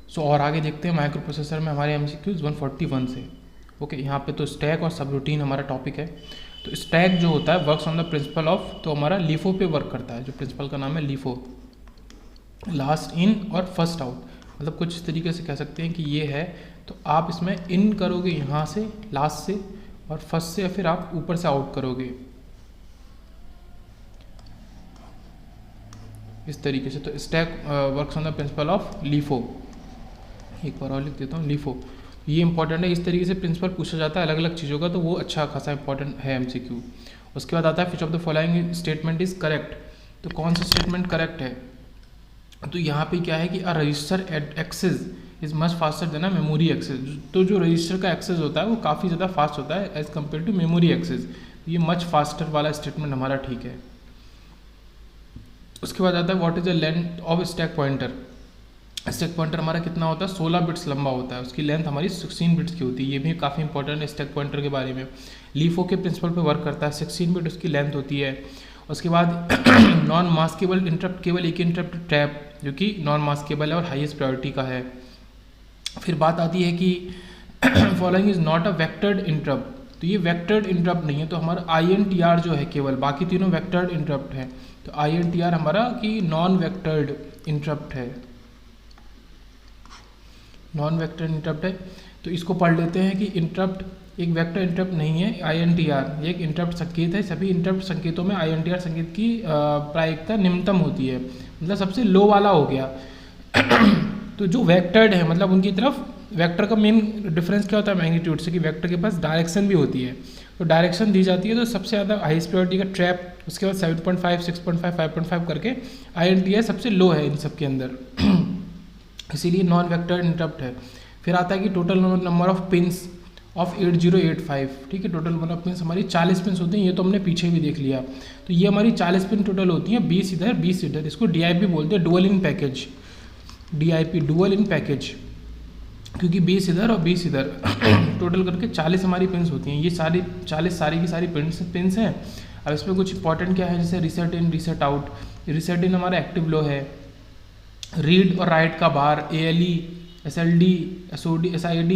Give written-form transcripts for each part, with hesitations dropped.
सो और आगे देखते हैं माइक्रो प्रोसेसर में हमारे MCQs 141 से। ओके, यहाँ पे तो स्टैक और सब रूटीन हमारा टॉपिक है। तो स्टैक जो होता है works on the principle of, तो हमारा लीफो पे वर्क करता है, जो प्रिंसिपल का नाम है लीफो, लास्ट इन और फर्स्ट आउट। मतलब कुछ इस तरीके से कह सकते हैं कि ये है, तो आप इसमें इन करोगे यहाँ से लास्ट से, और फर्स्ट से, या फिर आप ऊपर से आउट करोगे इस तरीके से। तो stack works on the principle of LIFO. एक बार और लिख देता हूँ, लीफो। ये इंपॉर्टेंट है, इस तरीके से प्रिंसिपल पूछा जाता है अलग अलग चीज़ों का, तो वो अच्छा खासा इंपॉर्टेंट है MCQ। उसके बाद आता है विच of the following statement is correct. तो कौन सा स्टेटमेंट करेक्ट है? तो यहाँ पे क्या है कि a register access is much faster than a memory access. तो जो रजिस्टर का एक्सेस होता है वो काफ़ी ज़्यादा फास्ट होता है as compare to memory access. ये मच फास्टर वाला स्टेटमेंट हमारा ठीक है। उसके बाद आता है what is the length of stack pointer. Stack pointer हमारा कितना होता है? 16 बिट्स लंबा होता है। उसकी लेंथ हमारी 16 बिट्स की होती है। ये भी काफ़ी इंपॉर्टेंट है स्टैक पॉइंटर के बारे में। लीफो के प्रिंसिपल पे वर्क करता है, 16 बिट उसकी लेंथ होती है। उसके बाद नॉन मास्केबल इंटरप्ट, केवल एक इंटरप्ट ट्रैप जो कि नॉन मास्केबल है और हाईएस्ट प्रायोरिटी का है। फिर बात आती है कि following is not a vectored interrupt. तो ये वेक्टर्ड इंटरप्ट नहीं है, तो हमारा INTR जो है केवल, बाकी तीनों वेक्टर्ड इंटरप्ट है। तो INTR हमारा कि नॉन वेक्टर्ड इंटरप्ट है, नॉन वेक्टर इंटरप्ट है। तो इसको पढ़ लेते हैं कि इंटरप्ट एक वेक्टर इंटरप्ट नहीं है। INTR ये एक इंटरप्ट संकेत है। सभी इंटरप्ट संकेतों में INTR संकेत की प्रायिकता निम्नतम होती है, मतलब सबसे लो वाला हो गया। तो जो वेक्टर्ड है मतलब उनकी तरफ वेक्टर का मेन डिफरेंस क्या होता है मैग्नीट्यूड से, कि वेक्टर के पास डायरेक्शन भी होती है। तो डायरेक्शन दी जाती है, तो सबसे ज़्यादा हाईएस्ट प्रायोरिटी का ट्रैप, उसके बाद 7.5, 6.5, 5.5 करके INTR सबसे लो है इन सब के अंदर, इसीलिए नॉन वेक्टर इंटरप्ट है। फिर आता है कि total number of pins of 8085। ठीक है, टोटल नंबर ऑफ पिंस हमारी 40 पिंस होती हैं। ये तो हमने पीछे भी देख लिया। तो ये हमारी 40 पिन टोटल होती हैं, 20 इधर 20 इधर। इसको DIP बोलते हैं, डुअल इन पैकेज। DIP डुअल इन पैकेज, क्योंकि 20 इधर और 20 इधर टोटल करके 40 हमारी पिंस होती हैं। ये सारी 40 सारी की सारी पिंस हैं। अब इसमें कुछ इंपॉर्टेंट क्या है, जैसे रीसेट इन, रीसेट आउट। रीसेट इन हमारा एक्टिव लो है। रीड और राइट का बार, ALE, SLD, SOD, SID,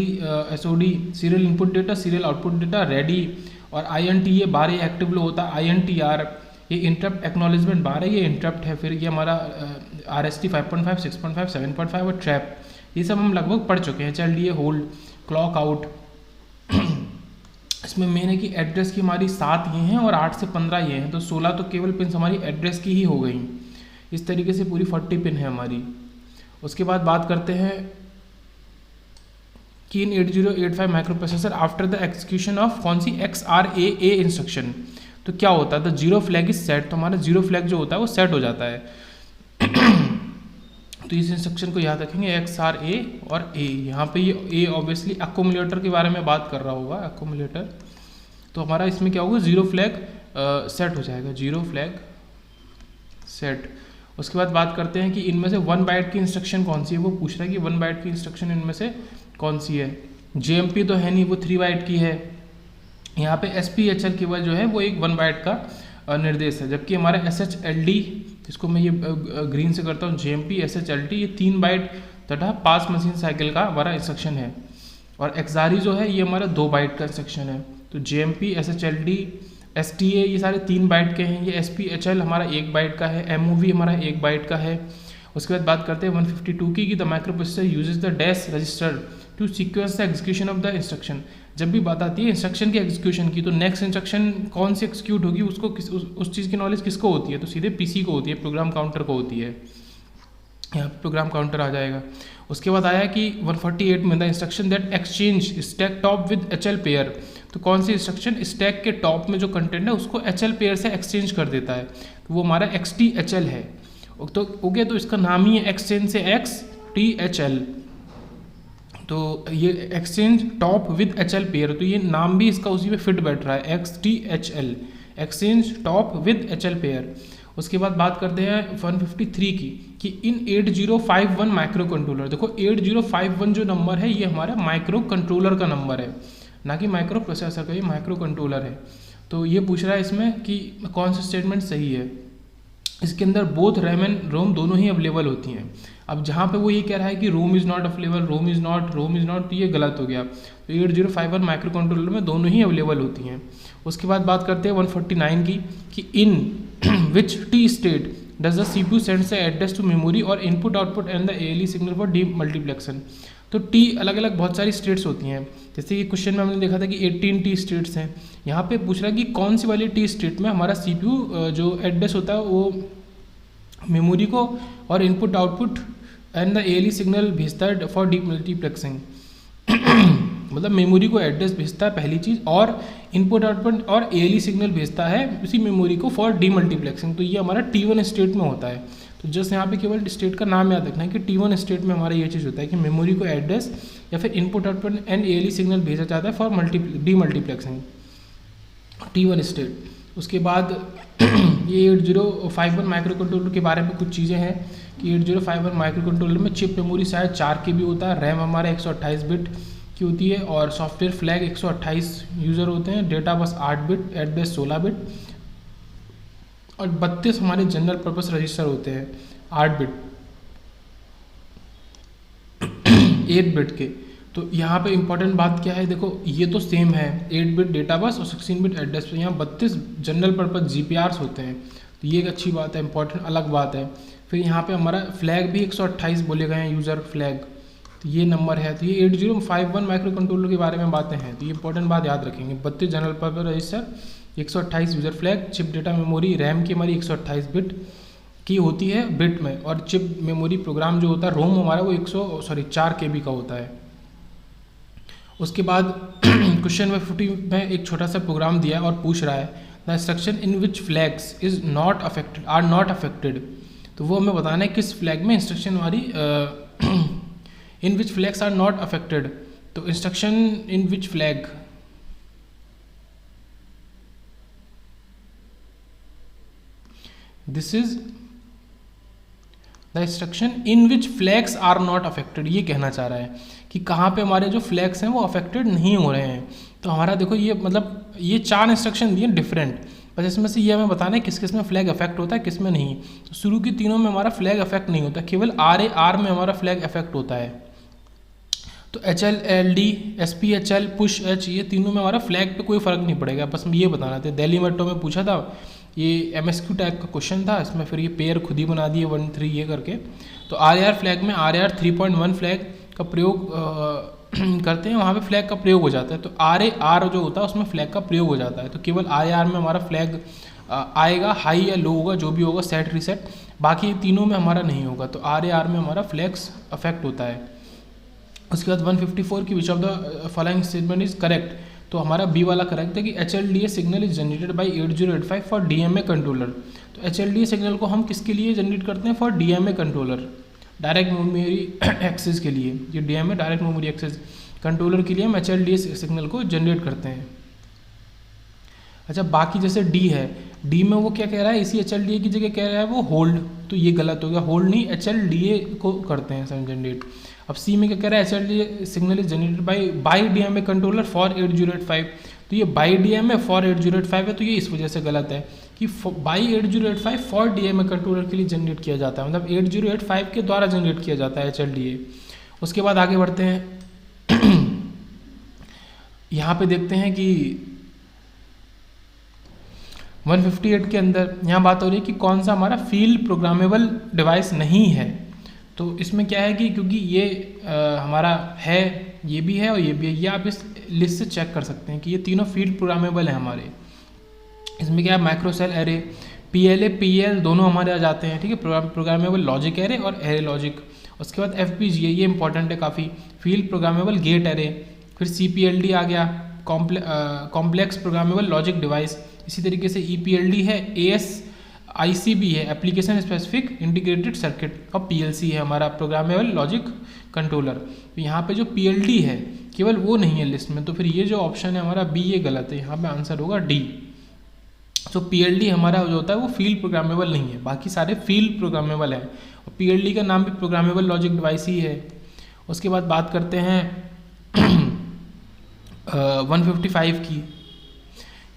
SOD, serial input data, serial output data, ready. और INT ये बार ये एक्टिव लो होता है। INTR ये इंटरप्ट एक्नॉलेजमेंट बार है, ये इंटरप्ट है। फिर ये हमारा RST 5.5, 6.5, 7.5 और ट्रैप, ये सब हम लगभग पढ़ चुके हैं। HLD hold, clock out. इसमें मेन है कि एड्रेस की हमारी 7 ये हैं और 8 से 15 ये हैं, तो 16 तो केवल पिन हमारी एड्रेस की ही हो गई। इस तरीके से पूरी 40 पिन है हमारी। उसके बाद बात करते हैं कि इन 8085 micro processor after the execution of कौन सी XRAA इंस्ट्रक्शन, तो क्या होता है? The zero flag is set. तो हमारा जीरो फ्लैग जो होता है वो सेट हो जाता है। तो इस इंस्ट्रक्शन को याद रखेंगे, XRA और A। यहाँ पे ये A ऑब्वियसली अकोमुलेटर के बारे में बात कर रहा होगा, अकोमुलेटर। तो हमारा इसमें क्या होगा, जीरो फ्लैग सेट हो जाएगा, जीरो फ्लैग सेट। उसके बाद बात करते हैं कि इनमें से 1 बाइट की इंस्ट्रक्शन कौन सी है। वो पूछ रहा है कि 1 बाइट की इंस्ट्रक्शन इनमें से कौन सी है। JMP तो है नहीं, वो 3 बाइट की है। यहाँ पे SPHL केवल जो है वो एक 1 बाइट का निर्देश है, जबकि हमारा SHLD, इसको मैं ये ग्रीन से करता हूँ, JMP SHLD ये 3 बाइट तथा पास मशीन साइकिल का हमारा इंस्ट्रक्शन है। और XRE जो है ये हमारा 2 बाइट का इंस्ट्रक्शन है। तो JMP, SHLD, STA ये सारे 3 बाइट के हैं। ये SPHL हमारा 1 बाइट का है। MOV हमारा 1 बाइट का है। उसके बाद बात करते हैं 152 की, the microprocessor uses the dash register to sequence the execution of the instruction. जब भी बात आती है इंस्ट्रक्शन के एग्जीक्यूशन की, तो नेक्स्ट इंस्ट्रक्शन कौन सी एग्जीक्यूट होगी उसको उस चीज़ की नॉलेज किसको होती है? तो सीधे PC को होती है, प्रोग्राम काउंटर को होती है। यहाँ पे प्रोग्राम काउंटर आ जाएगा। उसके बाद आया कि 148 में the instruction that exchange stack top with HL pair. तो कौन सी इंस्ट्रक्शन स्टैक के टॉप में जो कंटेंट है उसको HL पेयर से एक्सचेंज कर देता है, तो वो हमारा XTHL है। तो हो गया, तो इसका नाम ही है एक्सचेंज से XTHL। तो ये exchange top with HL pair, तो ये नाम भी इसका उसी पे फिट बैठ रहा है, XTHL, exchange top with HL pair. उसके बाद बात करते हैं 153 की, कि इन 8051 माइक्रो कंट्रोलर। देखो 8051 जो नंबर है ये हमारा माइक्रो कंट्रोलर का नंबर है, ना कि माइक्रो प्रोसेसर का, ये माइक्रो कंट्रोलर है। तो ये पूछ रहा है इसमें कि कौन सा स्टेटमेंट सही है। इसके अंदर बोथ रैम एंड रोम दोनों ही अवेलेबल होती हैं। अब जहाँ पे वो ये कह रहा है कि ROM is not available, ROM is not, तो ये गलत हो गया। तो 8051 माइक्रो कंट्रोलर में दोनों ही अवेलेबल होती हैं। उसके बाद बात करते हैं 149 की, कि in which T state does the CPU sends the address to memory और input output and the ALE signal for demultiplexing. तो टी अलग अलग बहुत सारी स्टेट्स होती हैं, जैसे कि क्वेश्चन में हमने देखा था कि 18 टी स्टेट्स हैं। यहाँ पे पूछ रहा है कि कौन सी वाली टी स्टेट में हमारा CPU जो एड्रेस होता है वो मेमोरी को और input output and the ALE signal भेजता है फॉर डी मल्टीप्लेक्सिंग। मतलब मेमोरी को एड्रेस भेजता है पहली चीज़, और इनपुट आउटपुट और ALE सिग्नल भेजता है उसी मेमोरी को फॉर डी मल्टीप्लेक्सिंग। तो ये हमारा T1 स्टेट में होता है। तो जस्ट यहाँ पे केवल स्टेट का नाम याद रखना है कि T1 स्टेट में हमारा ये चीज़ होता है कि मेमोरी को एड्रेस या फिर input output and ALE signal भेजा जाता है for D multiplexing, T1 state. उसके बाद ये 8051 माइक्रो कंट्रोलर के बारे में कुछ चीज़ें हैं कि 8051 माइक्रो कंट्रोलर में चिप मेमोरी शायद 4 KB होता है, रैम हमारा 128 बिट की होती है, और सॉफ्टवेयर फ्लैग 128 यूज़र होते हैं, data bus 8 bit, address 16 bit, और 32 हमारे जनरल पर्पस रजिस्टर होते हैं 8 बिट 8 बिट के। तो यहाँ पे इंपॉर्टेंट बात क्या है, देखो ये तो सेम है 8 बिट डेटा बस और 16 बिट एड्रेस, तो यहाँ 32 जनरल पर्पस GPRs होते हैं। तो ये एक अच्छी बात है, इंपॉर्टेंट अलग बात है। फिर यहाँ पे हमारा फ्लैग भी 128 बोले गए हैं, यूज़र फ्लैग, तो ये नंबर है। तो ये 8051 माइक्रो कंट्रोलर के बारे में बातें हैं, तो ये इंपॉर्टेंट बात याद रखेंगे। 32 general purpose register, 128 user flag, chip data memory RAM की हमारी 128 बिट की होती है बिट में, और चिप मेमोरी प्रोग्राम जो होता है रोम हमारा वो 4 KB का होता है। उसके बाद क्वेश्चन में 50 में एक छोटा सा प्रोग्राम दिया है और पूछ रहा है the instruction in which flags is not affected are not affected. तो वो हमें बताना है किस फ्लैग में इंस्ट्रक्शन हमारी in which flags are not affected. तो instruction in which flag, this is the instruction in which flags are not affected, ये कहना चाह रहा है कि कहाँ पे हमारे जो फ्लैग्स हैं वो अफेक्टेड नहीं हो रहे हैं। तो हमारा देखो ये मतलब ये 4 इंस्ट्रक्शन दिए डिफरेंट, बस इसमें से ये हमें बताना है किस किस में फ्लैग अफेक्ट होता है किस में नहीं। तो शुरू की तीनों में हमारा फ्लैग अफेक्ट नहीं होता, केवल RAR में हमारा फ्लैग अफेक्ट होता है। तो HL, LD, SP, HL, push H, ये तीनों में हमारा फ्लैग पे कोई फ़र्क नहीं पड़ेगा, बस हम ये बताना था। दिल्ली मेट्रो में पूछा था, ये MSQ टाइप का क्वेश्चन था, इसमें फिर ये पेयर खुद ही बना दिए 1 3 ये करके। तो RAR फ्लैग में RAR 3.1 फ्लैग का प्रयोग करते हैं, वहाँ पे फ्लैग का प्रयोग हो जाता है। तो RAR जो होता है उसमें फ्लैग का प्रयोग हो जाता है। तो केवल RAR में हमारा फ्लैग आएगा, हाई या लो होगा, जो भी होगा सेट रीसेट, बाकी तीनों में हमारा नहीं होगा। तो RAR में हमारा फ्लैग्स अफेक्ट होता है। उसके बाद 154 की which of the following statement is correct. तो हमारा बी वाला करेक्ट है कि HLDA signal is generated by 8085 for DMA controller. तो HLDA सिग्नल को हम किसके लिए जनरेट करते हैं? For DMA controller, direct memory access के लिए। ये DMA direct memory access controller के लिए हम HLDA सिग्नल को जनरेट करते हैं। अच्छा, बाकी जैसे D है, D में वो क्या कह रहा है, इसी HLDA की जगह कह रहा है वो होल्ड, तो ये गलत हो गया, होल्ड नहीं HLDA को करते हैं सर जनरेट। अब C में क्या कह रहा है, HLDA signal is generated by DMA controller for 8085। तो ये बाई DMA फॉर 8085 है, तो ये इस वजह से गलत है कि बाई 8085 फॉर DMA कंट्रोलर के लिए जनरेट किया जाता है, मतलब 8085 के द्वारा जनरेट किया जाता है HLDA। उसके बाद आगे बढ़ते हैं यहाँ पे देखते हैं कि 158 के अंदर यहाँ बात हो रही है कि कौन सा हमारा फील्ड प्रोग्रामेबल डिवाइस नहीं है। तो इसमें क्या है कि क्योंकि ये हमारा है, ये भी है और ये भी है, ये आप इस लिस्ट से चेक कर सकते हैं कि ये तीनों फील्ड प्रोग्रामेबल है हमारे। इसमें क्या है, माइक्रोसेल एरे, PLA PL दोनों हमारे आ जाते हैं, ठीक है, प्रोग्रामेबल लॉजिक एरे और एरे लॉजिक। उसके बाद FPGA, ये इंपॉर्टेंट है काफ़ी, फील्ड प्रोग्रामेबल गेट एरे। फिर CPLD आ गया, कॉम्प्लेक्स प्रोग्रामेबल लॉजिक डिवाइस। इसी तरीके से EPLD है, ASIC है, एप्लीकेशन स्पेसिफिक इंटीग्रेटेड सर्किट, और PLC है हमारा प्रोग्रामेबल लॉजिक कंट्रोलर। तो यहाँ पे जो PLD है केवल वो नहीं है लिस्ट में, तो फिर ये जो ऑप्शन है हमारा B, ये गलत है, यहाँ पे आंसर होगा D। तो PLD हमारा जो होता है वो फील्ड प्रोग्रामेबल नहीं है, बाकी सारे फील्ड प्रोग्रामेबल है, और PLD का नाम भी प्रोग्रामेबल लॉजिक डिवाइस ही है। उसके बाद बात करते हैं 155 की,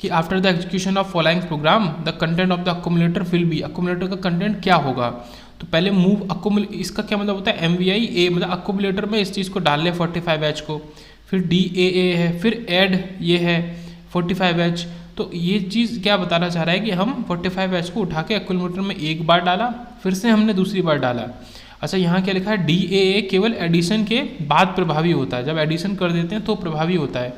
कि after the execution of following programme the content of the accumulator will be, accumulator का कंटेंट क्या होगा। तो पहले मूव इसका क्या मतलब होता है MVI A, मतलब अकोमुलेटर में इस चीज़ को डाल लें 45H को, फिर DAA है, फिर ऐड ये है 45H। तो ये चीज़ क्या बताना चाह रहा है कि हम 45H को उठा के अकोमुलेटर में एक बार डाला, फिर से हमने दूसरी बार डाला। अच्छा, यहाँ क्या लिखा है DAA केवल एडिशन के बाद प्रभावी होता है, जब एडिशन कर देते हैं तो प्रभावी होता है।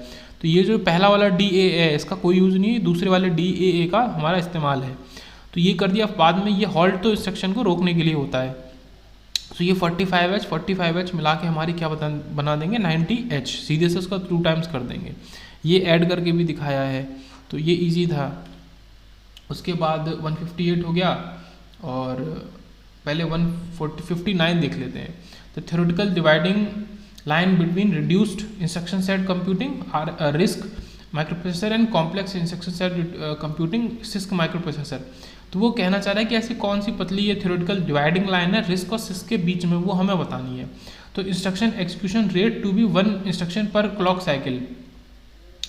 तो ये जो पहला वाला DAA है इसका कोई यूज़ नहीं है, दूसरे वाले DAA का हमारा इस्तेमाल है। तो ये कर दिया, बाद में ये हॉल्ट तो इंस्ट्रक्शन को रोकने के लिए होता है। तो ये 45H मिला के हमारी क्या बना देंगे 90H, सीधे से उसका 2 टाइम्स कर देंगे। ये ऐड करके भी दिखाया है, तो ये इजी था। उसके बाद 158 हो गया, और पहले 159 देख लेते हैं। तो theoretical dividing line between reduced instruction set computing risk microprocessor and complex instruction set computing six microprocessor. तो वो कहना चाह रहा है कि ऐसी कौन सी पतली ये थ्योरेटिकल डिवाइडिंग लाइन है रिस्क और सिस्क के बीच में, वो हमें बतानी है। तो instruction execution rate to be 1 instruction per clock cycle,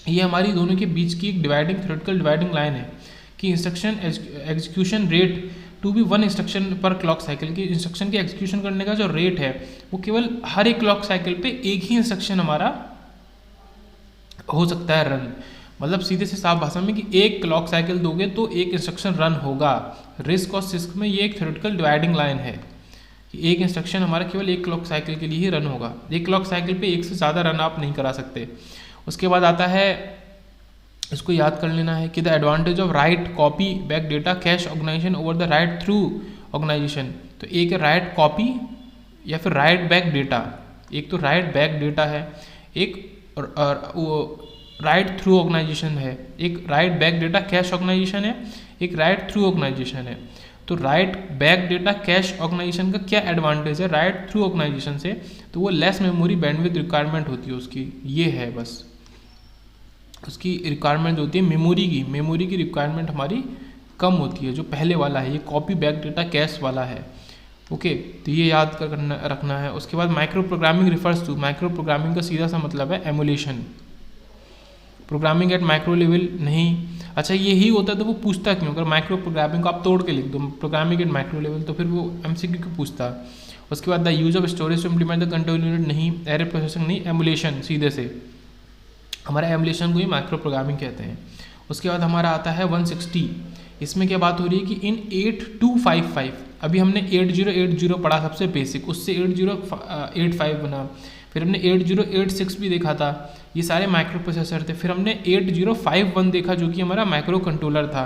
ये हमारी दोनों के बीच की एक थ्योरेटिकल डिवाइडिंग लाइन है कि instruction execution rate to be 1 instruction per clock cycle, की इंस्ट्रक्शन के एग्जीक्यूशन करने का जो रेट है वो केवल हर एक क्लॉक साइकिल पे एक ही इंस्ट्रक्शन हमारा हो सकता है रन। मतलब सीधे से साफ भाषा में कि एक क्लॉक साइकिल दोगे तो एक इंस्ट्रक्शन रन होगा। रिस्क और सिस्क में ये एक थ्योरेटिकल डिवाइडिंग लाइन है कि एक इंस्ट्रक्शन हमारा केवल एक क्लॉक साइकिल के लिए ही रन होगा, एक क्लॉक साइकिल पे एक से ज़्यादा रन आप नहीं करा सकते। उसके बाद आता है, इसको याद कर लेना है कि the advantage of write copy back data cache organisation over the write through organisation. तो एक राइट कॉपी या फिर राइट बैक डेटा, एक तो राइट बैक डेटा है, एक राइट थ्रू ऑर्गेनाइजेशन है, एक write back data cache organisation है, एक राइट थ्रू ऑर्गेनाइजेशन है। तो write back data cache organisation का क्या एडवांटेज है राइट थ्रू ऑर्गेनाइजेशन से, तो वो लेस मेमोरी बैंडविड्थ रिक्वायरमेंट होती है उसकी, ये है बस उसकी रिक्वायरमेंट होती है मेमोरी की रिक्वायरमेंट हमारी कम होती है। जो पहले वाला है ये कॉपी बैक डेटा कैश वाला है। ओके, तो ये याद रखना है। उसके बाद microprogramming refers to, microprogramming का सीधा सा मतलब है emulation, programming at micro level नहीं। अच्छा, यही होता है तो वो पूछता क्यों, अगर माइक्रो प्रोग्रामिंग को आप तोड़ के लिख दो प्रोग्रामिंग एट माइक्रो लेवल तो फिर वो MCQ को पूछता। उसके बाद the use of storage to implement the control unit नहीं, एरे प्रोसेसिंग नहीं, एमुलेशन सीधे से हमारा एमुलेशन को ही माइक्रो प्रोग्रामिंग कहते हैं। उसके बाद हमारा आता है 160, इसमें क्या बात हो रही है कि इन 8255, अभी हमने 8080 पढ़ा सबसे बेसिक, उससे 8085 बना, फिर हमने 8086 भी देखा था, ये सारे माइक्रो प्रोसेसर थे। फिर हमने 8051 देखा जो कि हमारा माइक्रो कंट्रोलर था।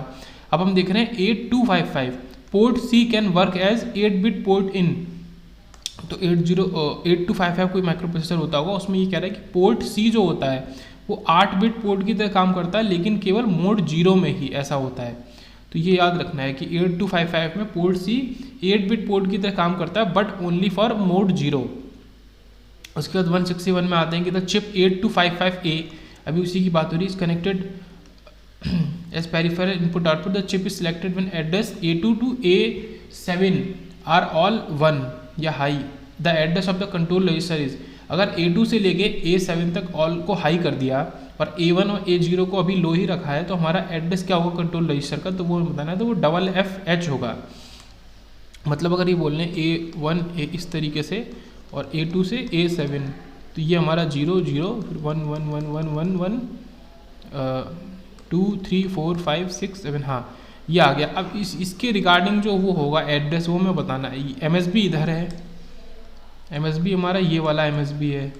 अब हम देख रहे हैं 8255, port C can work as 8-बिट पोर्ट इन। तो 8255 कोई माइक्रो प्रोसेसर होता होगा, उसमें ये कह रहा है कि पोर्ट C जो होता है वो 8-बिट पोर्ट की तरह काम करता है, लेकिन केवल मोड 0 में ही ऐसा होता है। तो ये याद रखना है कि 8255 में पोर्ट C 8-बिट पोर्ट की तरह काम करता है, बट ओनली फॉर मोड 0। उसके बाद 161 में आते हैं कि द चिप 8255A, अभी उसी की बात हो रही है, is connected as peripheral input output, the chip is selected when address A2 to A7 are all 1 या high, the address of the control register is, अगर A2 से लेके A7 तक ऑल को हाई कर दिया और A1 और A0 को अभी लो ही रखा है, तो हमारा एड्रेस क्या होगा कंट्रोल रजिस्टर का, तो वो बताना है, तो वो FFH होगा। मतलब अगर ये बोल रहे हैं A1 इस तरीके से और A2 से A7, तो ये हमारा 0 0 फिर 1 1 1 1 1 1 2 3 4 5 6 7, हाँ ये आ गया। अब इसके रिगार्डिंग जो वो होगा एड्रेस वो मैं बताना है। MSB इधर है, MSB हमारा ये वाला MSB है,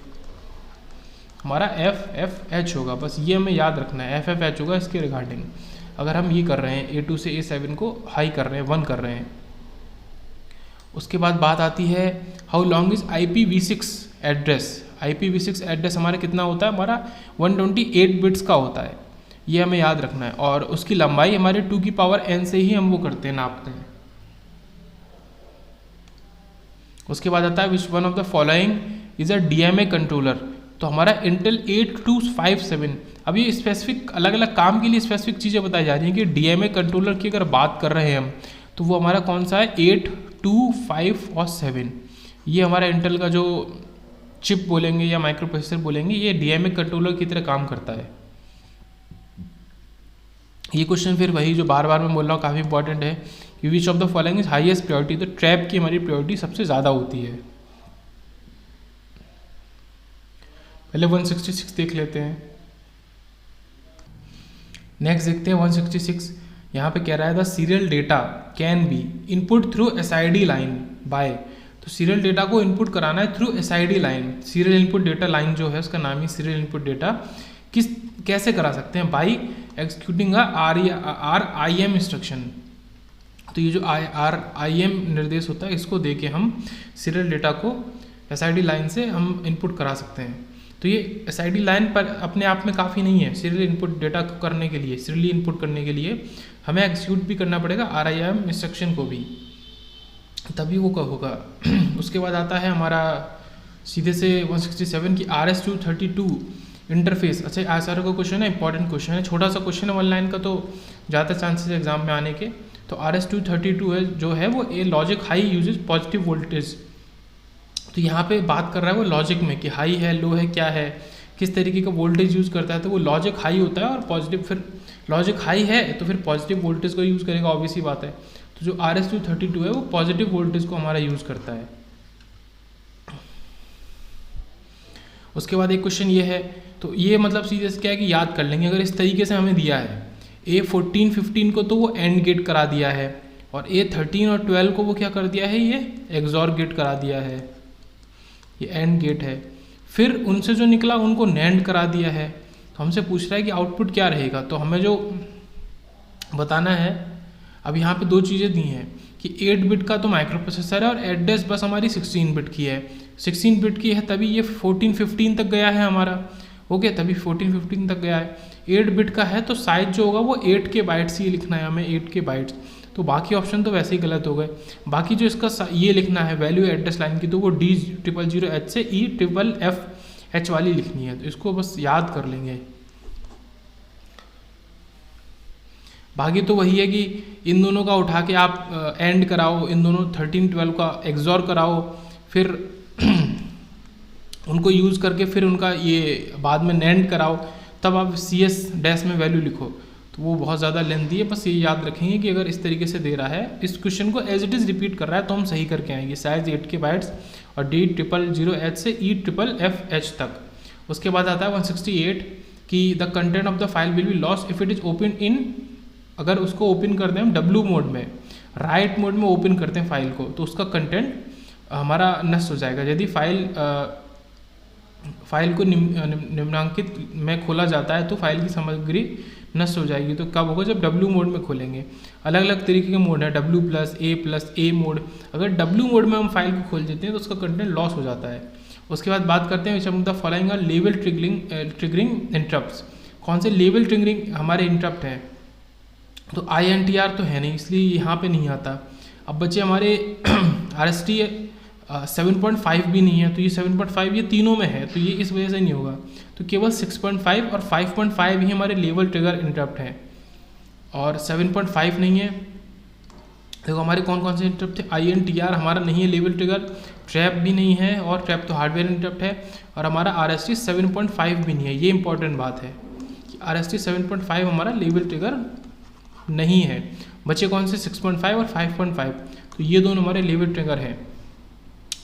हमारा FFH होगा, बस ये हमें याद रखना है, FFH होगा इसके रिगार्डिंग। अगर हम ये कर रहे हैं A2 से A7 को हाई कर रहे हैं, 1 कर रहे हैं। उसके बाद बात आती है how long is IPv6 address. IPv6 address हमारा कितना होता है, हमारा 128 बिट्स का होता है, ये हमें याद रखना है। और उसकी लंबाई हमारे 2 की पावर n से ही हम वो करते हैं, नापते हैं। उसके बाद आता है which one of the following is a DMA controller. तो हमारा इंटेल 8257, अब ये स्पेसिफिक अलग अलग काम के लिए स्पेसिफिक चीज़ें बताई जा रही हैं कि DMA कंट्रोलर की अगर बात कर रहे हैं हम, तो वो हमारा कौन सा है 8, 2, 5 और 7। ये हमारा इंटेल का जो चिप बोलेंगे या माइक्रो प्रोसेसर बोलेंगे, ये DMA कंट्रोलर की तरह काम करता है। ये क्वेश्चन फिर वही जो बार बार मैं बोल रहा हूँ काफ़ी इंपॉर्टेंट है कि which of the following is highest priority, तो ट्रैप की हमारी प्रायोरिटी सबसे ज़्यादा होती है। पहले 166 देख लेते हैं। नेक्स्ट देखते हैं 166। यहाँ पे कह रहा है the serial data can be input through SID line by, तो सीरियल डेटा को इनपुट कराना है through SID line. Serial input data line जो है उसका नाम ही सीरियल इनपुट डेटा, कैसे करा सकते हैं, बाई एक्सिक्यूटिंग RIM इंस्ट्रक्शन। तो ये जो RIM निर्देश होता है इसको दे के हम सीरियल डेटा को SID लाइन से हम इनपुट करा सकते हैं। तो ये SID लाइन पर अपने आप में काफ़ी नहीं है, सीरियल इनपुट डेटा करने के लिए, सीरियली इनपुट करने के लिए हमें एक्सिक्यूट भी करना पड़ेगा RIM इंस्ट्रक्शन को भी, तभी वो होगा। उसके बाद आता है हमारा सीधे से 167 की RS-232 इंटरफेस। अच्छा, ISRO का क्वेश्चन है, इंपॉर्टेंट क्वेश्चन है, छोटा सा क्वेश्चन है 1 लाइन का, तो ज़्यादा चांसेस एग्जाम में आने के। तो RS-232 है जो है वो a logic high uses positive voltage. तो यहाँ पे बात कर रहा है वो लॉजिक में कि हाई है, लो है, क्या है, किस तरीके का वोल्टेज यूज़ करता है। तो वो लॉजिक हाई होता है और पॉजिटिव, फिर लॉजिक हाई है तो फिर पॉजिटिव वोल्टेज को यूज़ करेगा, ऑब्वियस ही बात है। तो जो RS-232 है वो पॉजिटिव वोल्टेज को हमारा यूज़ करता है। उसके बाद एक क्वेश्चन ये है, तो ये मतलब सीधे से क्या है कि याद कर लेंगे, अगर इस तरीके से हमें दिया है A14-15 को तो वो एंड गेट करा दिया है, और A13 और 12 को वो क्या कर दिया है, ये एक्सॉर गेट करा दिया है, ये एंड गेट है। फिर उनसे जो निकला उनको नैंड करा दिया है। तो हमसे पूछ रहा है कि आउटपुट क्या रहेगा, तो हमें जो बताना है, अब यहाँ पे दो चीज़ें दी हैं कि 8 बिट का तो माइक्रो प्रोसेसर है और एड्रेस बस हमारी 16 बिट की है। 16 बिट की है तभी ये 14-15 तक गया है हमारा, ओके, तभी 14-15 तक गया है। 8 बिट का है तो साइज जो होगा वो 8 के बाइट्स ही लिखना है हमें, 8 के बाइट्स। तो बाकी ऑप्शन तो वैसे ही गलत हो गए। बाकी जो इसका ये लिखना है वैल्यू एड्रेस लाइन की, तो वो D000H से E FFH वाली लिखनी है, तो इसको बस याद कर लेंगे। बाकी तो वही है कि इन दोनों का उठा के आप एंड कराओ, इन दोनों 13-12 का एक्सॉर कराओ, फिर उनको यूज़ करके फिर उनका ये बाद में नैंड कराओ, तब आप CS डैश में वैल्यू लिखो। तो वो बहुत ज़्यादा लेंथी है, बस ये याद रखेंगे कि अगर इस तरीके से दे रहा है, इस क्वेश्चन को एज इट इज़ रिपीट कर रहा है तो हम सही करके आएंगे। साइज 8 के बाइट्स और D000H से E FFH तक। उसके बाद आता है 168 कि the content of the file will be lost if it is open in, अगर उसको ओपन करते हैं हम W मोड में, राइट मोड में ओपन करते हैं फाइल को, तो उसका कंटेंट हमारा नष्ट हो जाएगा। यदि फाइल को निम्नांकित में खोला जाता है तो फाइल की सामग्री नष्ट हो जाएगी। तो कब होगा, जब W मोड में खोलेंगे। अलग अलग तरीके के मोड है, W+A+A मोड। अगर W मोड में हम फाइल को खोल देते हैं तो उसका कंटेंट लॉस हो जाता है। उसके बाद बात करते हैं which of the following are level triggering interrupts. कौन से लेवल ट्रिगरिंग हमारे इंटरप्ट हैं, तो INTR तो है नहीं, इसलिए यहाँ पे नहीं आता। अब बच्चे हमारे RST 7.5 भी नहीं है, तो ये 7.5 ये तीनों में है, तो ये इस वजह से नहीं होगा। तो केवल 6.5 और 5.5 ही हमारे लेवल ट्रिगर इंटरप्ट हैं, और 7.5 नहीं है। देखो हमारे कौन कौन से इंटरप्ट थे, INTR हमारा नहीं है लेवल ट्रिगर, ट्रैप भी नहीं है, और ट्रैप तो हार्डवेयर इंटरप्ट है, और हमारा RST 7.5 भी नहीं है। ये इंपॉर्टेंट बात है कि RST 7.5 हमारा लेवल ट्रिगर नहीं है। बचे कौन से, 6.5 और 5.5, तो ये दोनों हमारे लेवल ट्रिगर हैं।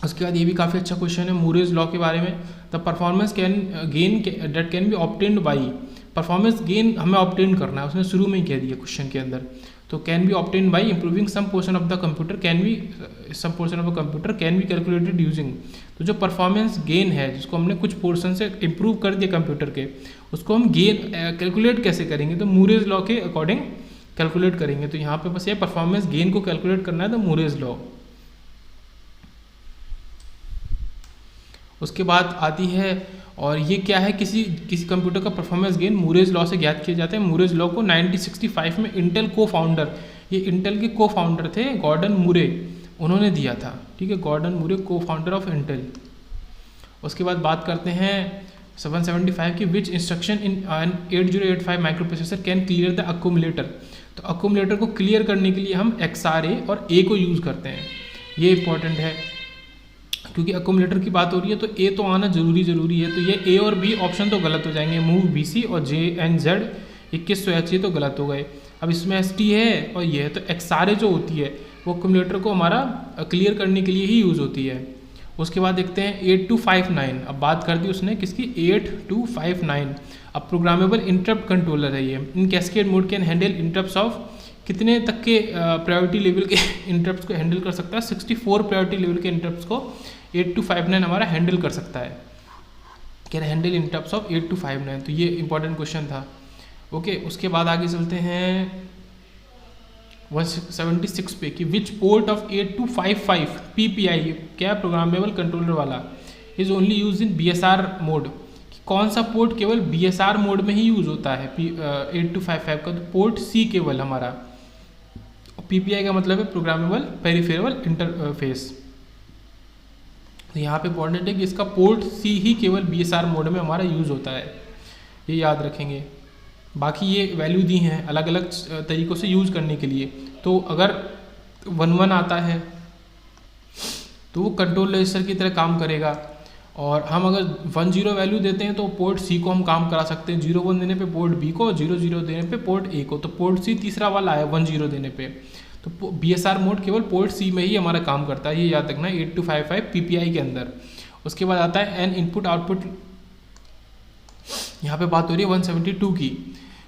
उसके बाद ये भी काफ़ी अच्छा क्वेश्चन है मूरेज लॉ के बारे में। The performance gain that can be obtained by, performance gain हमें ऑब्टेन करना है, उसने शुरू में ही कह दिया क्वेश्चन के अंदर। तो can be obtained by improving some portion of the computer can be calculated using. तो जो परफॉर्मेंस गेन है, जिसको हमने कुछ पोर्शन से इम्प्रूव कर दिया कंप्यूटर के, उसको हम गेन कैलकुलेट कैसे करेंगे, तो मूरेज लॉ के अकॉर्डिंग कैलकुलेट करेंगे। तो यहाँ पे बस ये परफॉर्मेंस गेन को कैलकुलेट करना है, तो मूरेज लॉ। उसके बाद आती है, और ये क्या है, किसी कंप्यूटर का परफॉर्मेंस गेन मूरेज लॉ से ज्ञात किया जाता है। मूरेज लॉ को 1965 में इंटेल को फाउंडर, ये इंटेल के को फाउंडर थे गॉर्डन मूरे, उन्होंने दिया था, ठीक है, गॉर्डन मूरे को फाउंडर ऑफ इंटेल। उसके बाद बात करते हैं 775 की, विच instruction in 8085 micro processor can clear the accumulator. तो अक्यूमुलेटर को क्लियर करने के लिए हम XRA और A को यूज़ करते हैं, ये इंपॉर्टेंट है क्योंकि अक्यूमुलेटर की बात हो रही है, तो A तो आना जरूरी है। तो ये A और B ऑप्शन तो गलत हो जाएंगे, मूव BC और JNZ 2100H तो गलत हो गए। अब इसमें ST है और ये है, तो XRA जो होती है वो एक्यूमुलेटर को हमारा क्लियर करने के लिए ही यूज़ होती है। उसके बाद देखते हैं 8259। अब बात कर दी उसने किसकी, 8259। अब प्रोग्रामेबल इंटरप्ट कंट्रोलर है ये। In cascade mode can handle interrupts of कितने तक के प्रायोरिटी लेवल के इंटरप्ट्स को हैंडल कर सकता है, 64 प्रायोरिटी लेवल के इंटरप्ट्स को 8259 हमारा हैंडल कर सकता है। कैन हैंडल इंटरप्ट्स ऑफ 8259, तो ये इंपॉर्टेंट क्वेश्चन था। ओके, उसके बाद आगे चलते हैं 176 पे कि विच पोर्ट ऑफ 8255 PPI क्या प्रोग्रामेबल कंट्रोलर वाला is only use in BSR mode, कौन सा पोर्ट केवल BSR मोड में ही यूज होता है 8255 का, तो पोर्ट C केवल हमारा। PPI का मतलब है प्रोग्रामेबल पेरिफेरल इंटरफेस। तो यहाँ पे इंपॉर्टेंट है कि इसका पोर्ट C ही केवल BSR मोड में हमारा यूज होता है, ये याद रखेंगे। बाकी ये वैल्यू दी हैं अलग अलग तरीक़ों से यूज़ करने के लिए। तो अगर 11 आता है तो वो कंट्रोल रजिस्टर की तरह काम करेगा, और हम अगर 10 वैल्यू देते हैं तो पोर्ट C को हम काम करा सकते हैं, 01 देने पे पोर्ट B को, 00 देने पे पोर्ट A को। तो पोर्ट C तीसरा वाला है 10 देने पे, तो BSR मोड केवल पोर्ट C में ही हमारा काम करता है, ये याद रखना है 8255 PPI के अंदर। उसके बाद आता है एन इनपुट आउटपुट, यहाँ पे बात हो रही है 172 की,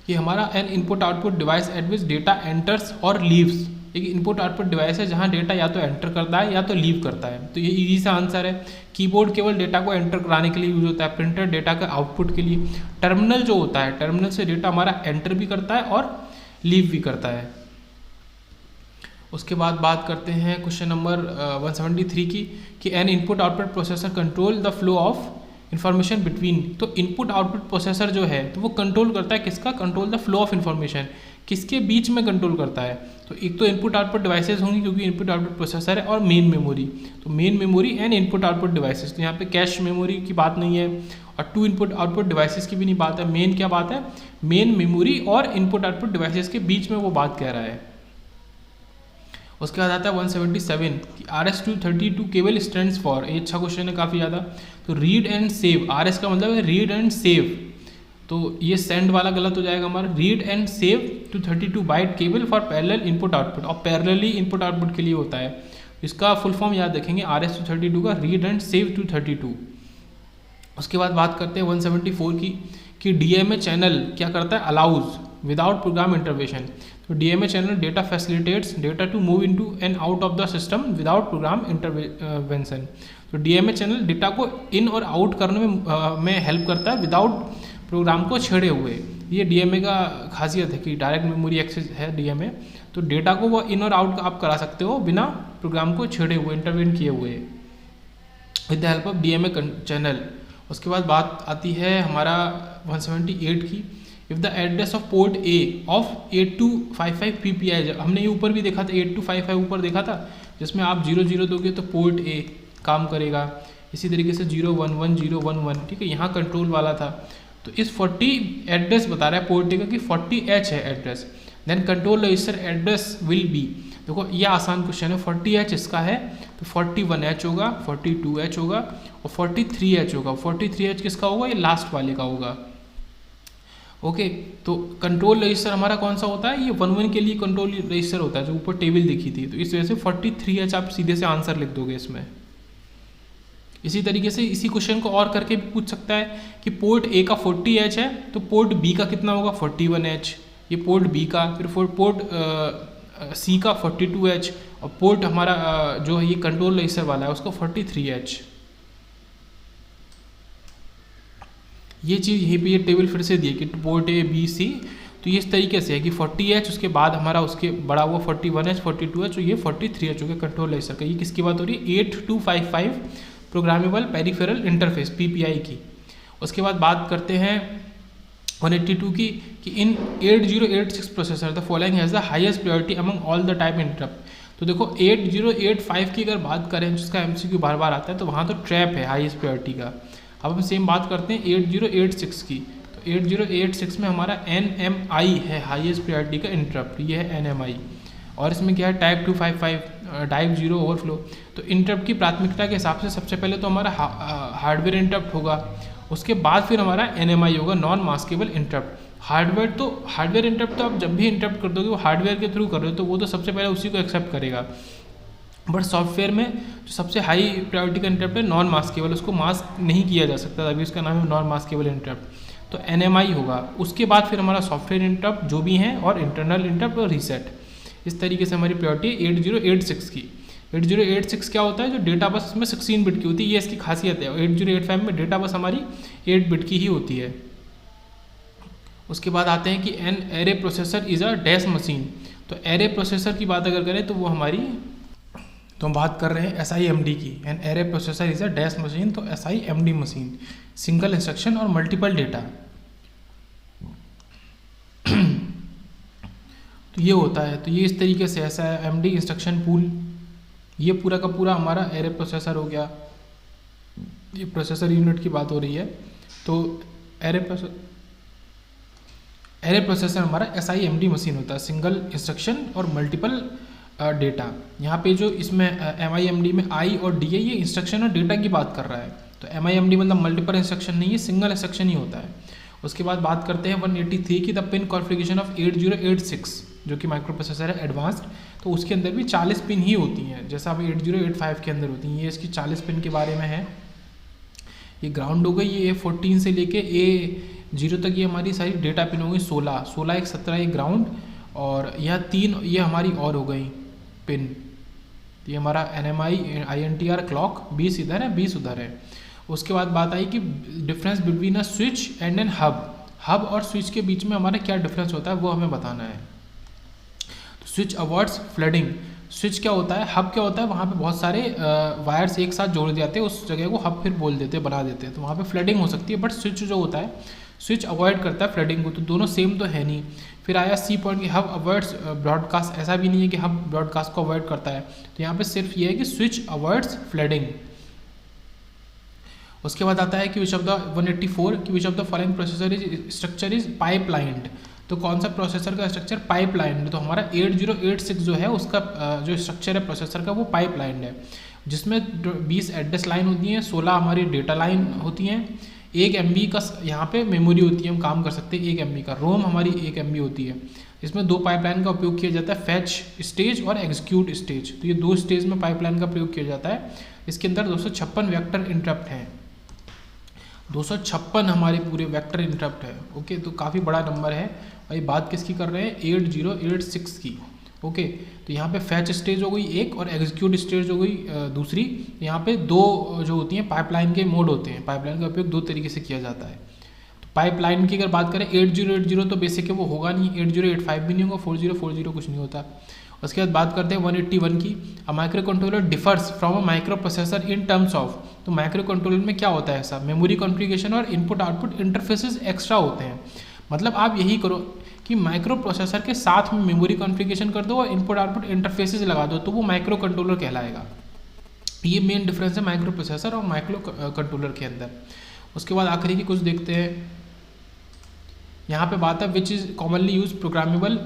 कि हमारा N input output device at which data enters और लीव्स। एक इनपुट आउटपुट डिवाइस है जहाँ डेटा या तो एंटर करता है या तो लीव करता है। तो ये इजी सा आंसर है। कीबोर्ड केवल डेटा को एंटर कराने के लिए यूज होता है, प्रिंटर डेटा का आउटपुट के लिए। टर्मिनल जो होता है, टर्मिनल से डेटा हमारा एंटर भी करता है और लीव भी करता है। उसके बाद बात करते हैं क्वेश्चन नंबर 173 की, कि N input output processor control the flow of information between. तो इनपुट आउटपुट प्रोसेसर जो है तो वो कंट्रोल करता है किसका, control the flow of information, किसके बीच में कंट्रोल करता है। तो एक तो इनपुट आउटपुट डिवाइसेस होंगी क्योंकि इनपुट आउटपुट प्रोसेसर है, और मेन मेमोरी। तो main memory and input output devices, तो यहाँ पे कैश मेमोरी की बात नहीं है और 2 इनपुट आउटपुट डिवाइसेस की भी नहीं बात है। मेन क्या बात है, मेन मेमोरी और इनपुट आउटपुट डिवाइसेस के बीच में वो बात कह रहा है। उसके बाद आता है 177 कि RS-232 केवल स्टैंड्स फॉर, ये अच्छा क्वेश्चन है काफ़ी ज़्यादा। तो रीड एंड सेव, RS का मतलब है रीड एंड सेव, तो ये सेंड वाला गलत हो जाएगा हमारा। Read and save 232 byte cable for parallel input output, और पैरेलली इनपुट आउटपुट के लिए होता है। इसका फुल फॉर्म याद रखेंगे RS-232 का, रीड एंड सेव 232। उसके बाद बात करते हैं 174 की, कि DMA चैनल क्या करता है, अलाउज विदाउट प्रोग्राम इंटरवेंशन। तो DMA channel data facilitates data to move into and out of the system without program intervention. तो DMA चैनल डेटा को इन और आउट करने में हेल्प करता है विदाउट प्रोग्राम को छेड़े हुए। ये DMA का खासियत है कि डायरेक्ट मेमोरी एक्सेस है DMA, तो डेटा को वो इन और आउट आप करा सकते हो बिना प्रोग्राम को छेड़े हुए, इंटरवेन किए हुए, with the help of DMA channel. उसके बाद बात आती है हमारा 178 की, if the address of port A of 8255 PPI, हमने ये ऊपर भी देखा था, 8255 ऊपर देखा था, जिसमें आप 00 दोगे तो पोर्ट A काम करेगा। इसी तरीके से 011 011, ठीक है, यहाँ कंट्रोल वाला था। तो इस 40 एड्रेस बता रहा है पोर्ट A का कि 40H है address, then control register address will be. देखो ये आसान क्वेश्चन है, 40H इसका है तो 41H होगा, 42H होगा और 43H होगा। 43H किसका होगा, ये लास्ट वाले का होगा। ओके, तो कंट्रोल रजिस्टर हमारा कौन सा होता है, ये 11 के लिए कंट्रोल रजिस्टर होता है जो ऊपर टेबल दिखी थी। तो इस वजह से 43H आप सीधे से आंसर लिख दोगे इसमें। इसी तरीके से इसी क्वेश्चन को और करके भी पूछ सकता है कि पोर्ट A का 40H है तो पोर्ट B का कितना होगा, 41H, ये पोर्ट B का। फिर पोर्ट C का 42H, और पोर्ट हमारा जो है ये कंट्रोल रजिस्टर वाला है उसका 43H। ये चीज़ यहीं पे ये टेबल फिर से दी है कि पोर्ट A B C, तो ये इस तरीके से है कि 40H, उसके बाद हमारा उसके बड़ा हुआ 41H 42H, और ये 43H हो गया कंट्रोल रजिस्टर का। ये किसकी बात हो रही है, 8255 प्रोग्रामेबल पेरिफेरल इंटरफेस PPI की। उसके बाद बात करते हैं 182 की, कि इन 8086 processor the following has the highest priority among all the type interrupt. तो देखो 8085 की अगर बात करें जिसका MCQ बार बार आता है, तो वहाँ तो ट्रैप है हाईएस्ट प्रायोरिटी का। अब हम सेम बात करते हैं 8086 की, तो 8086 में हमारा NMI है हाईएस्ट प्रायोरिटी का इंटरप्ट, ये है NMI। और इसमें क्या है, टाइप 255 टाइप 0 ओवरफ्लो। तो इंटरप्ट की प्राथमिकता के हिसाब से सबसे पहले तो हमारा हार्डवेयर इंटरप्ट होगा, उसके बाद फिर हमारा NMI होगा, non maskable interrupt. Hardware interrupt तो आप जब भी इंटरप्ट कर दोगे वो हार्डवेयर के थ्रू कर रहे हो तो वो तो सबसे पहले उसी को एक्सेप्ट करेगा। बट सॉफ्टवेयर में जो सबसे हाई प्रायोरिटी का इंटरप्ट है नॉन मास्केबल, उसको मास्क नहीं किया जा सकता, अभी उसका नाम है नॉन मास्केबल इंटरप्ट, तो NMI होगा। उसके बाद फिर हमारा सॉफ्टवेयर इंटरप्ट जो भी हैं और इंटरनल इंटरप्ट और रीसेट। इस तरीके से हमारी प्रायोरिटी 8086 की। 8086 क्या होता है, जो डेटा बस इसमें 16 बिट की होती है, ये इसकी खासियत है। 8085 में डेटा बस हमारी 8 बिट की ही होती है। उसके बाद आते हैं कि an array processor is a dash machine. तो एरे प्रोसेसर की बात अगर करें तो वो हमारी, तो हम बात कर रहे हैं SIMD की। An array processor is a dash machine, तो SIMD मशीन, सिंगल इंस्ट्रक्शन और मल्टीपल डेटा। तो ये होता है, तो ये इस तरीके से SIMD इंस्ट्रक्शन पूल, ये पूरा का पूरा हमारा एरे प्रोसेसर हो गया। ये प्रोसेसर यूनिट की बात हो रही है। तो एरे प्रोसेसर हमारा SIMD मशीन होता है, सिंगल इंस्ट्रक्शन और मल्टीपल डेटा। यहाँ पे जो इसमें MIMD में I और D है, ये इंस्ट्रक्शन और डेटा की बात कर रहा है। तो MIMD मतलब मल्टीपल इंस्ट्रक्शन नहीं है, सिंगल इंस्ट्रक्शन ही होता है। उसके बाद बात करते हैं 183 की, द पिन कॉन्फ़िगरेशन ऑफ 8086 जो कि माइक्रो प्रोसेसर है एडवांस्ड, तो उसके अंदर भी 40 पिन ही होती हैं, जैसा अभी 8085 के अंदर होती हैं। ये इसकी 40 पिन के बारे में है। ये ग्राउंड हो गई, ये A14 से लेके A0 तक ये हमारी सारी डेटा पिन हो गई 16 एक 17 एक ग्राउंड, और यह 3 ये हमारी और हो गई पिन। ये हमारा NMI INTR क्लॉक 20 इधर है 20 उधर है। उसके बाद बात आई कि difference between a switch and an hub और स्विच के बीच में हमारा क्या डिफरेंस होता है वो हमें बताना है। तो स्विच अवॉइड्स फ्लडिंग। स्विच क्या होता है, हब क्या होता है, वहाँ पे बहुत सारे वायर्स एक साथ जोड़ जाते हैं, उस जगह को हब फिर बोल देते हैं, बना देते हैं, तो वहाँ पे फ्लडिंग हो सकती है। बट स्विच जो होता है, स्विच अवॉइड करता है फ्लडिंग को, तो दोनों सेम तो है नहीं। फिर आया C पॉइंट की हब अवॉइड्स ब्रॉडकास्ट, ऐसा भी नहीं है कि हब ब्रॉडकास्ट को अवॉइड करता है, तो यहाँ पे सिर्फ ये है कि स्विच अवॉइड्स फ्लडिंग। उसके बाद आता है कि विच ऑफ द 184 कि which of the following processor is structure is pipelined. तो कौन सा प्रोसेसर का स्ट्रक्चर पाइपलाइंड, तो हमारा 8086 जो है उसका जो स्ट्रक्चर है प्रोसेसर का वो पाइपलाइंड है, जिसमें 20 एड्रेस लाइन होती हैं, 16 हमारी डेटा लाइन होती हैं, 1 MB का यहाँ पे मेमोरी होती है, हम काम कर सकते हैं 1 MB का, रोम हमारी 1 MB होती है। इसमें 2 पाइपलाइन का उपयोग किया जाता है, फैच स्टेज और एग्जीक्यूट स्टेज। तो ये 2 स्टेज में पाइपलाइन का प्रयोग किया जाता है। इसके अंदर 256 वेक्टर इंटरप्ट हैं, 256 हमारे पूरे वेक्टर इंटरप्ट है। ओके, तो काफ़ी बड़ा नंबर है। भाई बात किसकी कर रहे हैं, 8086 की। ओके, तो यहाँ पे फैच स्टेज हो गई एक और एग्जीक्यूट स्टेज हो गई दूसरी। यहाँ पे 2 जो होती हैं पाइपलाइन के मोड होते हैं, पाइपलाइन का उपयोग 2 तरीके से किया जाता है। तो पाइपलाइन की अगर बात करें 8080 तो बेसिक है वो होगा नहीं, 8085 भी नहीं होगा, 4040 कुछ नहीं होता। उसके बाद बात करते हैं 181 की, a micro controller differs from a micro processor in terms of. तो माइक्रो कंट्रोलर में क्या होता है ऐसा, मेमोरी कॉन्फ़िगरेशन और इनपुट आउटपुट इंटरफेसेस एक्स्ट्रा होते हैं। मतलब आप यही करो कि माइक्रो प्रोसेसर के साथ में मेमोरी कॉन्फ़िगरेशन कर दो और इनपुट आउटपुट इंटरफेसेस लगा दो, तो वो माइक्रो कंट्रोलर कहलाएगा। ये मेन डिफरेंस है माइक्रो प्रोसेसर और माइक्रो कंट्रोलर के अंदर। उसके बाद आखिरी की कुछ देखते हैं। यहाँ पे बात है which is commonly use programmable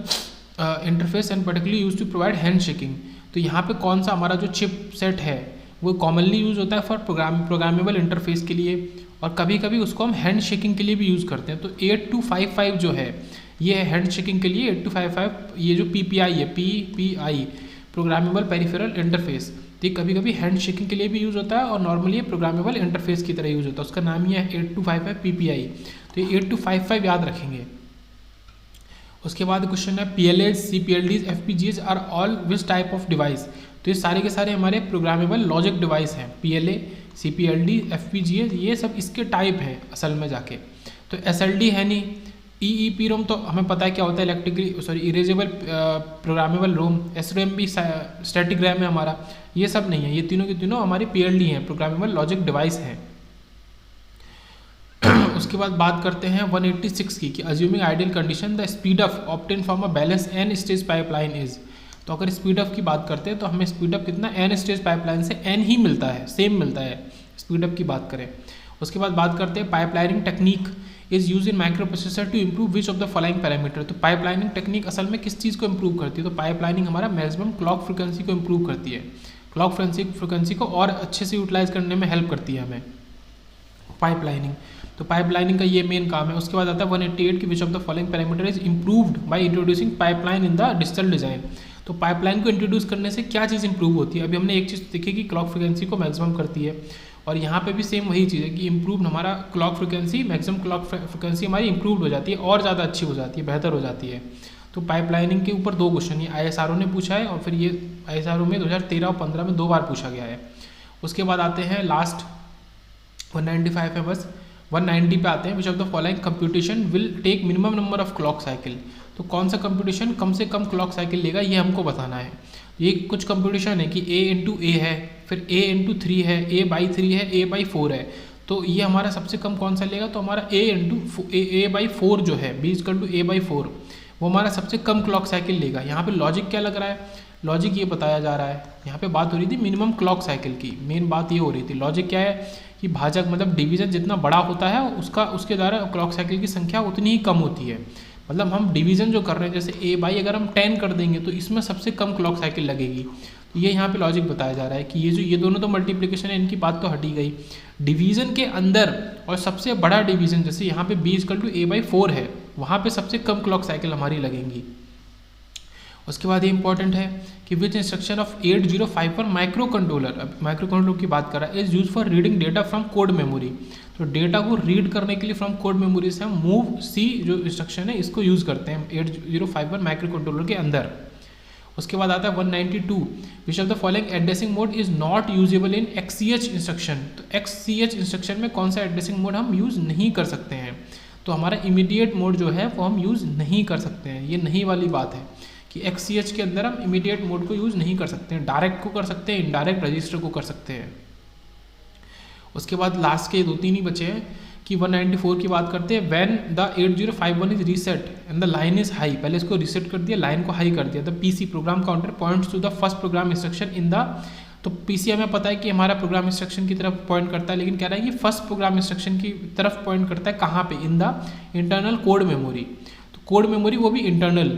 interface and particularly use to provide handshaking. तो यहाँ पे कौन सा हमारा जो चिप सेट है वो कॉमनली यूज होता है फॉर प्रोग्रामेबल इंटरफेस के लिए, और कभी कभी उसको हम हैंड शेकिंग के लिए भी यूज़ करते हैं। तो 8255 जो है ये है हैंड शेकिंग के लिए। 8255 ये जो PPI है, PPI प्रोग्रामेबल पेरिफेरल इंटरफेस, तो ये कभी कभी हैंड शेकिंग के लिए भी यूज़ होता है और नॉर्मली ये प्रोग्रामेबल इंटरफेस की तरह यूज़ होता है। उसका नाम ही है 8255 PPI। तो ये 8255 याद रखेंगे। उसके बाद क्वेश्चन है PLAs, CPLDs, FPGAs are all which type of device. तो ये सारे के सारे हमारे प्रोग्रामेबल लॉजिक डिवाइस हैं। PLA, CPLD, FPGA ये सब इसके टाइप हैं असल में जाके। तो SLD है नहीं, EEPROM तो हमें पता है क्या होता है, इरेजेबल प्रोग्रामेबल रोम। SRAM भी स्टैटिक रैम है हमारा, ये सब नहीं है। ये तीनों के तीनों हमारे PLD हैं, प्रोग्रामेबल लॉजिक डिवाइस हैं। उसके बाद बात करते हैं 186 की, कि assuming ideal condition the speed of obtain from a balance n stage pipeline is. तो अगर स्पीड ऑफ की बात करते हैं तो हमें स्पीड ऑफ कितना n स्टेज पाइपलाइन से n ही मिलता है, सेम मिलता है स्पीड ऑफ की बात करें। उसके बाद बात करते हैं pipelining technique is use in microprocessor to improve which of the following parameter. तो पाइपलाइनिंग टेक्निक असल में किस चीज़ को इंप्रूव करती है, तो पाइपलाइनिंग हमारा मैक्सिमम क्लॉक फ्रिक्वेंसी को इंप्रूव करती है, क्लॉक फ्रिक्वेंसी को और अच्छे से यूटिलाइज करने में हेल्प करती है हमें। पाइपलाइनिंग, तो पाइपलाइनिंग का ये मेन काम है। उसके बाद आता है 188 की which of the following parameter is improved by introducing pipeline in the digital design. तो पाइपलाइन को इंट्रोड्यूस करने से क्या चीज़ इंप्रूव होती है? अभी हमने एक चीज़ देखी कि क्लॉक फ्रिक्वेंसी को मैक्सिमम करती है, और यहाँ पे भी सेम वही चीज़ है कि इम्प्रूव हमारा clock frequency, maximum clock frequency हमारी इंप्रूव हो जाती है और ज़्यादा अच्छी हो जाती है, बेहतर हो जाती है। तो पाइपलाइनिंग के ऊपर 2 क्वेश्चन ये ISRO ने पूछा है, और फिर ये ISRO में 2013 और 15 में 2 बार पूछा गया है। उसके बाद आते हैं लास्ट 195 है बस, 190 पे आते हैं। Which of the following computation will take minimum number of clock cycle. तो कौन सा कंप्यूटेशन कम से कम क्लॉक साइकिल लेगा, ये हमको बताना है। ये कुछ कंप्यूटेशन है कि A है, फिर A×3 है, A/3 है, A/4 है। तो ये हमारा सबसे कम कौन सा लेगा? तो हमारा A/4 जो है, B = A/4, वो हमारा सबसे कम क्लॉक साइकिल लेगा। यहाँ पे लॉजिक क्या लग रहा है? लॉजिक ये बताया जा रहा है, यहाँ पे बात हो रही थी मिनिमम क्लॉक साइकिल की, मेन बात ये हो रही थी। लॉजिक क्या है कि भाजक मतलब डिवीजन जितना बड़ा होता है उसके द्वारा क्लॉक साइकिल की संख्या उतनी ही कम होती है। मतलब हम डिवीजन जो कर रहे हैं, जैसे A/ अगर हम 10 कर देंगे तो इसमें सबसे कम क्लॉक साइकिल लगेगी। तो ये यहाँ पे लॉजिक बताया जा रहा है कि ये दोनों तो मल्टीप्लिकेशन है, इनकी बात तो हटी गई। डिवीजन के अंदर और सबसे बड़ा डिवीजन, जैसे यहाँ पे B = A/4 है, वहाँ पे सबसे कम क्लॉक साइकिल हमारी लगेंगी। उसके बाद ये इंपॉर्टेंट है कि विच इंस्ट्रक्शन ऑफ 8051 माइक्रो कंट्रोलर, अब माइक्रो कंट्रोलर की बात कर रहा है, is use for reading data from code memory. तो डेटा को रीड करने के लिए फ्रॉम कोड मेमोरी से हम MOV-C जो इंस्ट्रक्शन है इसको यूज़ करते हैं 8051 माइक्रो कंट्रोलर के अंदर। उसके बाद आता है 192, विच of the following addressing mode is not usable in XCH instruction. तो XCH इंस्ट्रक्शन में कौन सा एड्रेसिंग मोड हम यूज़ नहीं कर सकते हैं? तो हमारा इमीडिएट मोड जो है वो हम यूज़ नहीं कर सकते हैं। ये नहीं वाली बात है कि XCH के अंदर हम इमीडिएट मोड को यूज़ नहीं कर सकते हैं, डायरेक्ट को कर सकते हैं, इनडायरेक्ट रजिस्टर को कर सकते हैं। उसके बाद लास्ट के 2-3 ही बचे हैं कि 194 की बात करते हैं। When the 8051 is reset and the line is high, पहले इसको रीसेट कर दिया, लाइन को हाई कर दिया, the PC program counter points to the first program instruction in the. तो PC हमें पता है कि हमारा प्रोग्राम इंस्ट्रक्शन की तरफ पॉइंट करता है, लेकिन कह रहा है कि फर्स्ट प्रोग्राम इंस्ट्रक्शन की तरफ पॉइंट करता है, कहाँ पे? In the internal code memory. तो कोड मेमोरी वो भी इंटरनल।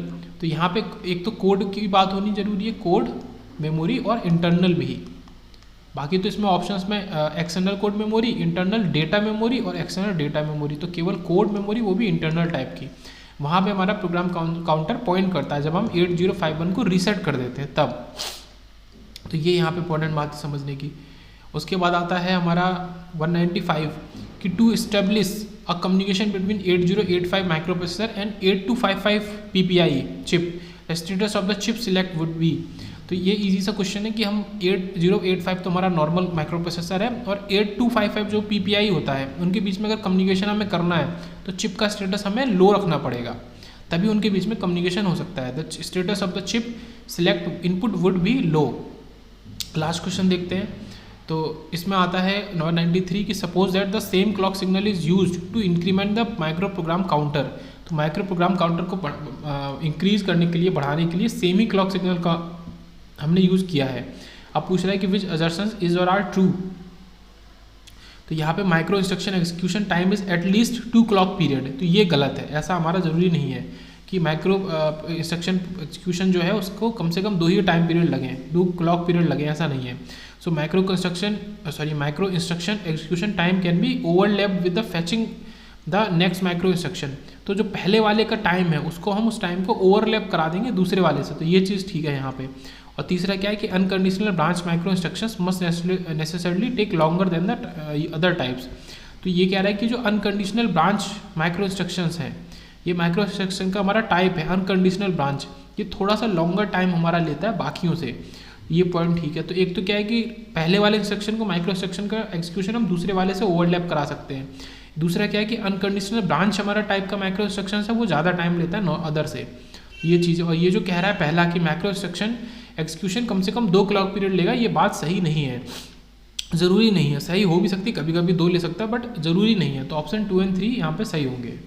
तो यहाँ पे एक तो कोड की बात होनी जरूरी है, कोड मेमोरी और इंटरनल भी। बाकी तो इसमें ऑप्शंस में external code memory, internal data memory और एक्सटर्नल डेटा मेमोरी। तो केवल कोड मेमोरी, वो भी इंटरनल टाइप की, वहाँ पे हमारा प्रोग्राम काउंटर पॉइंट करता है जब हम 8051 को रीसेट कर देते हैं तब। तो ये यहाँ पे इंपॉर्टेंट बात है समझने की। उसके बाद आता है हमारा 195 कि to establish a communication between 8085 microprocessor and 8255 PPI chip, the status of the chip select would be. तो ये इजी सा क्वेश्चन है कि हम 8085 तो हमारा नॉर्मल माइक्रो प्रोसेसर है, और 8255 जो PPI होता है, उनके बीच में अगर कम्युनिकेशन हमें करना है तो चिप का स्टेटस हमें लो रखना पड़ेगा, तभी उनके बीच में कम्युनिकेशन हो सकता है। The status of the chip select input would be low. Last question देखते हैं। तो इसमें आता है 193 की suppose that the same clock signal is used to increment the microprogram counter. तो माइक्रो प्रोग्राम काउंटर को इंक्रीज करने के लिए, बढ़ाने के लिए सेम ही क्लॉक सिग्नल का हमने यूज़ किया है। अब पूछ रहा है कि विच असर्शंस इज और आर ट्रू। तो यहाँ पे micro instruction execution time is at least 2 clock period. तो ये गलत है, ऐसा हमारा ज़रूरी नहीं है कि माइक्रो इंस्ट्रक्शन एग्जीक्यूशन जो है उसको कम से कम 2 ही टाइम पीरियड लगें, 2 क्लॉक पीरियड लगें, ऐसा नहीं है। So micro instruction execution time can be overlap with the फैचिंग the next micro instruction. तो जो पहले वाले का टाइम है उसको हम उस टाइम को ओवरलैप करा देंगे दूसरे वाले से, तो ये चीज़ ठीक है यहाँ पे। और तीसरा क्या है कि unconditional branch microinstructions must necessarily take longer than the other types. तो ये कह रहा है कि जो अनकंडीशनल ब्रांच माइक्रो इंस्ट्रक्शंस हैं, ये माइक्रो इंस्ट्रक्शन का हमारा टाइप है अनकंडीशनल ब्रांच, ये थोड़ा सा लॉन्गर टाइम हमारा लेता है बाकियों से। ये पॉइंट ठीक है। तो एक तो क्या है कि पहले वाले इंस्ट्रक्शन को, माइक्रो इंस्ट्रक्शन का एग्जीक्यूशन हम दूसरे वाले से ओवरलैप करा सकते हैं। दूसरा क्या है कि अनकंडीशनल ब्रांच हमारा टाइप का माइक्रो इंस्ट्रक्शन है वो ज़्यादा टाइम लेता है अदर से, ये चीज़। और ये जो कह रहा है पहला कि माइक्रो इंस्ट्रक्शन एग्जीक्यूशन कम से कम 2 क्लॉक पीरियड लेगा, ये बात सही नहीं है, ज़रूरी नहीं है। सही हो भी सकती, कभी कभी 2 ले सकता है, बट ज़रूरी नहीं है। तो ऑप्शन 2 और 3 यहाँ पे सही होंगे।